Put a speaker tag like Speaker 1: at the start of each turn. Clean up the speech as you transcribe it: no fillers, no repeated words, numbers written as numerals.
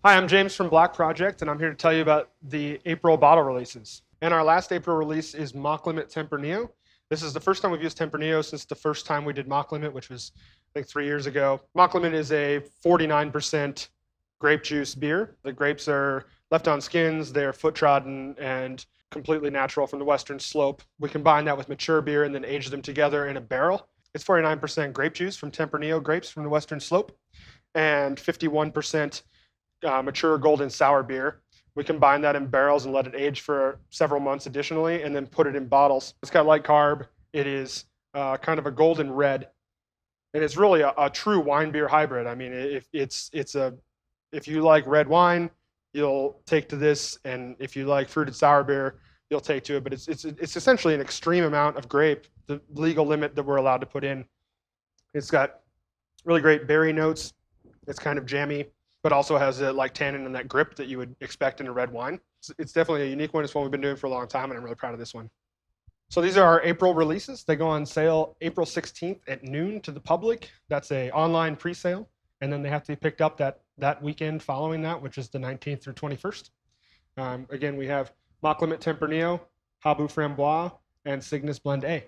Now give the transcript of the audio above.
Speaker 1: Hi, I'm James from Black Project, and I'm here to tell you about the April bottle releases. And our last April release is MACH LIMIT Tempranillo. This is the first time we've used Tempranillo since the first time we did MACH LIMIT, which was, I think, 3 years ago. MACH LIMIT is a 49% grape juice beer. The grapes are left on skins, they're foot trodden, and completely natural from the Western Slope. We combine that with mature beer and then age them together in a barrel. It's 49% grape juice from Tempranillo grapes from the Western Slope and 51% mature golden sour beer. We combine that in barrels and let it age for several months additionally, and then put it in bottles. It's got light carb. It is kind of a golden red, and it's really a true wine beer hybrid. I mean, if you like red wine, you'll take to this, and if you like fruited sour beer, you'll take to it. But it's essentially an extreme amount of grape, the legal limit that we're allowed to put in. It's got really great berry notes. It's kind of jammy, but also has a like tannin and that grip that you would expect in a red wine. It's definitely a unique one. It's one we've been doing for a long time, and I'm really proud of this one. So these are our April releases. They go on sale April 16th at noon to the public. That's a online pre-sale, and then they have to be picked up that weekend following that, which is the 19th through 21st. Again, we have MACH LIMIT Tempranillo, Habu Framboise, and Cygnus Blend A.